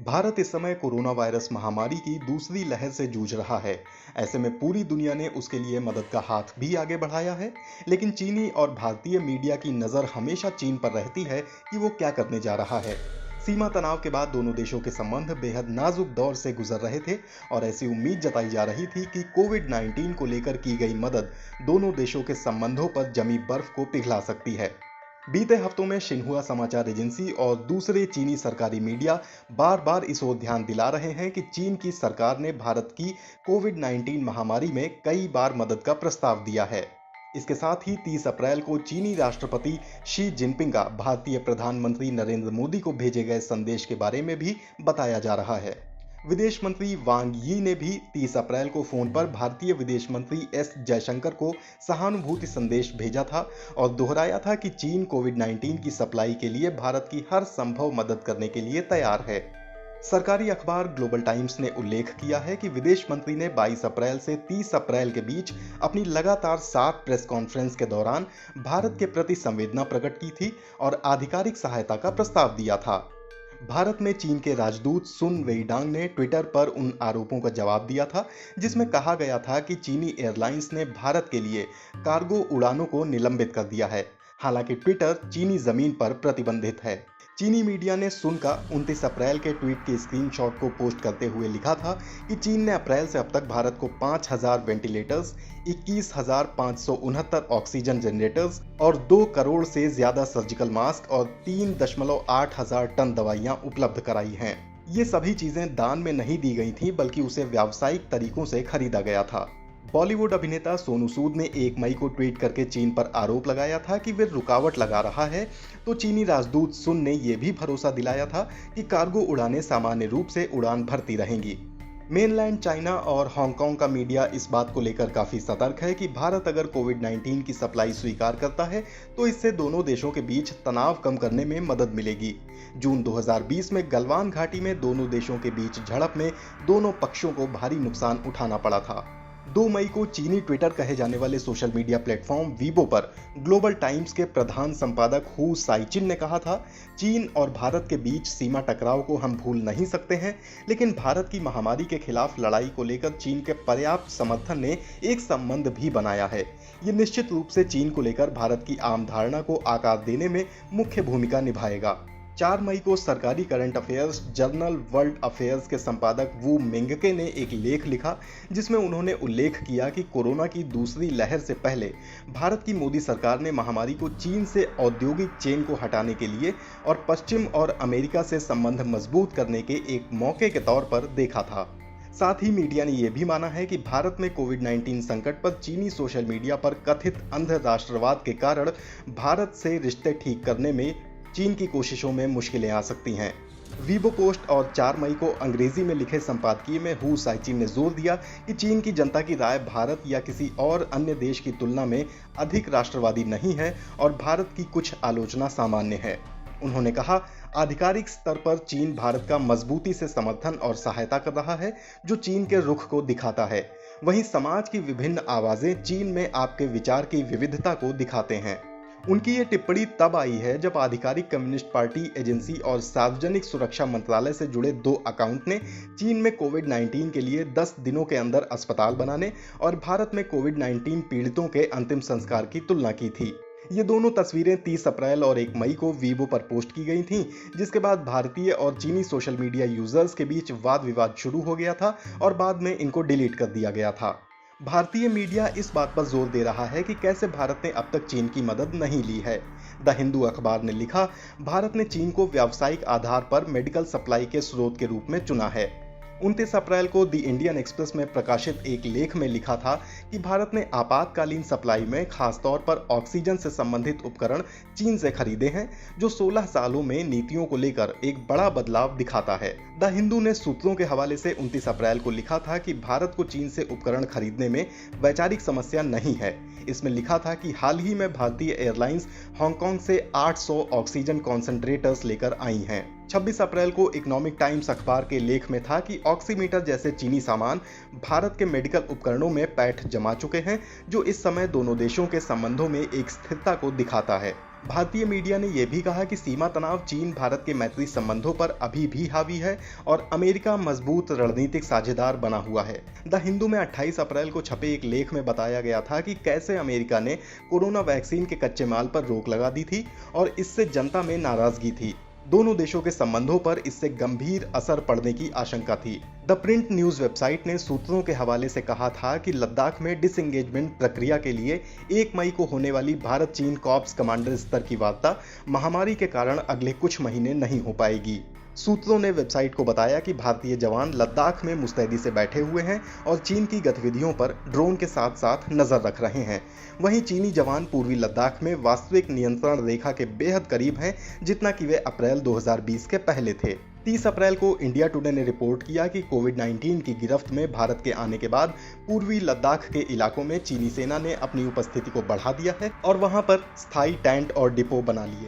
भारत इस समय corona virus महामारी की दूसरी लहर से जूझ रहा है। ऐसे में पूरी दुनिया ने उसके लिए मदद का हाथ भी आगे बढ़ाया है। लेकिन चीनी और भारतीय मीडिया की नज़र हमेशा चीन पर रहती है कि वो क्या करने जा रहा है। सीमा तनाव के बाद दोनों देशों के संबंध बेहद नाजुक दौर से गुजर रहे थे और ऐसी उम्मीद जताई जा रही थी कि कोविड-19 को लेकर की गई मदद दोनों देशों के संबंधों पर जमी बर्फ को पिघला सकती है। बीते हफ्तों में शिन्हुआ समाचार एजेंसी और दूसरे चीनी सरकारी मीडिया बार बार इस ओर ध्यान दिला रहे हैं कि चीन की सरकार ने भारत की कोविड-19 महामारी में कई बार मदद का प्रस्ताव दिया है। इसके साथ ही 30 अप्रैल को चीनी राष्ट्रपति शी जिनपिंग का भारतीय प्रधानमंत्री नरेंद्र मोदी को भेजे गए संदेश के बारे में भी बताया जा रहा है। विदेश मंत्री वांग यी ने भी 30 अप्रैल को फोन पर भारतीय विदेश मंत्री एस जयशंकर को सहानुभूति संदेश भेजा था और दोहराया था कि चीन कोविड-19 की सप्लाई के लिए भारत की हर संभव मदद करने के लिए तैयार है। सरकारी अखबार ग्लोबल टाइम्स ने उल्लेख किया है कि विदेश मंत्री ने 22 अप्रैल से 30 अप्रैल के बीच अपनी लगातार 7 प्रेस कॉन्फ्रेंस के दौरान भारत के प्रति संवेदना प्रकट की थी और आधिकारिक सहायता का प्रस्ताव दिया था। भारत में चीन के राजदूत सुन वेईडांग ने ट्विटर पर उन आरोपों का जवाब दिया था जिसमें कहा गया था कि चीनी एयरलाइंस ने भारत के लिए कार्गो उड़ानों को निलंबित कर दिया है। हालांकि ट्विटर चीनी जमीन पर प्रतिबंधित है। चीनी मीडिया ने सुन का 29 अप्रैल के ट्वीट के स्क्रीनशॉट को पोस्ट करते हुए लिखा था कि चीन ने अप्रैल से अब तक भारत को 5,000 वेंटिलेटर्स, 21,569 ऑक्सीजन जनरेटर्स और 2 करोड़ से ज्यादा सर्जिकल मास्क और 3.8 हजार टन दवाइयां उपलब्ध कराई हैं। ये सभी चीजें दान में नहीं दी गई थीं बल्कि उसे व्यावसायिक तरीकों से खरीदा गया था। बॉलीवुड अभिनेता सोनू सूद ने 1 मई को ट्वीट करके चीन पर आरोप लगाया था कि वे रुकावट लगा रहा है, तो चीनी राजदूत सुन ने यह भी भरोसा दिलाया था कि कार्गो उड़ानें सामान्य रूप से उड़ान भरती रहेंगी। मेनलैंड चाइना और हांगकांग का मीडिया इस बात को लेकर काफी सतर्क है कि भारत अगर कोविड-19 की सप्लाई स्वीकार करता है तो इससे दोनों देशों के बीच तनाव कम करने में मदद मिलेगी। जून 2020 में गलवान घाटी में दोनों देशों के बीच झड़प में दोनों पक्षों को भारी नुकसान उठाना पड़ा था। 2 मई को चीनी ट्विटर कहे जाने वाले सोशल मीडिया प्लेटफॉर्म वीबो पर ग्लोबल टाइम्स के प्रधान संपादक हु साइचिन ने कहा था, चीन और भारत के बीच सीमा टकराव को हम भूल नहीं सकते हैं, लेकिन भारत की महामारी के खिलाफ लड़ाई को लेकर चीन के पर्याप्त समर्थन ने एक संबंध भी बनाया है। ये निश्चित रूप से चीन को लेकर भारत की आम धारणा को आकार देने में मुख्य भूमिका निभाएगा। 4 मई को सरकारी current affairs journal world affairs के संपादक वू मिंगके ने एक लेख लिखा जिसमें उन्होंने उल्लेख किया कि कोरोना की दूसरी लहर से पहले भारत की मोदी सरकार ने महामारी को चीन से औद्योगिक चेन को हटाने के लिए और पश्चिम और अमेरिका से संबंध मजबूत करने के एक मौके के तौर पर देखा था। साथ ही मीडिया ने यह भी माना है कि भारत में कोविड-19 संकट पर चीनी सोशल मीडिया पर कथित अंध राष्ट्रवाद के कारण भारत से रिश्ते ठीक करने में चीन की कोशिशों में मुश्किलें आ सकती हैं। वीबो पोस्ट और 4 मई को अंग्रेजी में लिखे संपादकीय में हु साइचिन ने जोर दिया कि चीन की जनता की राय भारत या किसी और अन्य देश की तुलना में अधिक राष्ट्रवादी नहीं है और भारत की कुछ आलोचना सामान्य है। उन्होंने कहा, आधिकारिक स्तर पर चीन भारत का मजबूती से समर्थन और सहायता कर रहा है जो चीन के रुख को दिखाता है। वहीं समाज की विभिन्न आवाजें चीन में आपके विचार की विविधता को दिखाते हैं। उनकी ये टिप्पणी तब आई है जब आधिकारिक कम्युनिस्ट पार्टी एजेंसी और सार्वजनिक सुरक्षा मंत्रालय से जुड़े 2 अकाउंट ने चीन में कोविड-19 के लिए 10 दिनों के अंदर अस्पताल बनाने और भारत में कोविड-19 पीड़ितों के अंतिम संस्कार की तुलना की थी। ये दोनों तस्वीरें 30 अप्रैल और 1 मई को वीबो पर पोस्ट की गई थीं, जिसके बाद भारतीय और चीनी सोशल मीडिया यूजर्स के बीच वाद विवाद शुरू हो गया था और बाद में इनको डिलीट कर दिया गया था। भारतीय मीडिया इस बात पर जोर दे रहा है कि कैसे भारत ने अब तक चीन की मदद नहीं ली है। द हिंदू अखबार ने लिखा, भारत ने चीन को व्यावसायिक आधार पर मेडिकल सप्लाई के स्रोत के रूप में चुना है। 29 अप्रैल को द इंडियन एक्सप्रेस में प्रकाशित एक लेख में लिखा था कि भारत ने आपातकालीन सप्लाई में खासतौर पर ऑक्सीजन से संबंधित उपकरण चीन से खरीदे हैं, जो 16 सालों में नीतियों को लेकर एक बड़ा बदलाव दिखाता है। द हिंदू ने सूत्रों के हवाले से 29 अप्रैल को लिखा था कि भारत को चीन से उपकरण खरीदने में वैचारिक समस्या नहीं है। इसमें लिखा था कि हाल ही में भारतीय एयरलाइंस हांगकांग से 800 ऑक्सीजन कॉन्सेंट्रेटर्स लेकर आई हैं। 26 अप्रैल को इकोनॉमिक टाइम्स अखबार के लेख में था कि ऑक्सीमीटर जैसे चीनी सामान भारत के मेडिकल उपकरणों में पैठ जमा चुके हैं, जो इस समय दोनों देशों के संबंधों में एक स्थिरता को दिखाता है। भारतीय मीडिया ने यह भी कहा कि सीमा तनाव चीन भारत के मैत्री संबंधों पर अभी भी हावी है और अमेरिका मजबूत रणनीतिक साझेदार बना हुआ है। द हिंदू में 28 अप्रैल को छपे एक लेख में बताया गया था कि कैसे अमेरिका ने कोरोना वैक्सीन के कच्चे माल पर रोक लगा दी थी और इससे जनता में नाराजगी थी। दोनों देशों के संबंधों पर इससे गंभीर असर पड़ने की आशंका थी। द प्रिंट न्यूज वेबसाइट ने सूत्रों के हवाले से कहा था कि लद्दाख में डिसएंगेजमेंट प्रक्रिया के लिए 1 मई को होने वाली भारत चीन कॉर्प्स कमांडर स्तर की वार्ता महामारी के कारण अगले कुछ महीने नहीं हो पाएगी। सूत्रों ने वेबसाइट को बताया कि भारतीय जवान लद्दाख में मुस्तैदी से बैठे हुए हैं और चीन की गतिविधियों पर ड्रोन के साथ साथ नजर रख रहे हैं। वहीं चीनी जवान पूर्वी लद्दाख में वास्तविक नियंत्रण रेखा के बेहद करीब हैं, जितना कि वे अप्रैल 2020 के पहले थे। 30 अप्रैल को इंडिया टुडे ने रिपोर्ट किया कि कोविड-19 की गिरफ्त में भारत के आने के बाद पूर्वी लद्दाख के इलाकों में चीनी सेना ने अपनी उपस्थिति को बढ़ा दिया है और वहां पर स्थायी टेंट और डिपो बना लिए।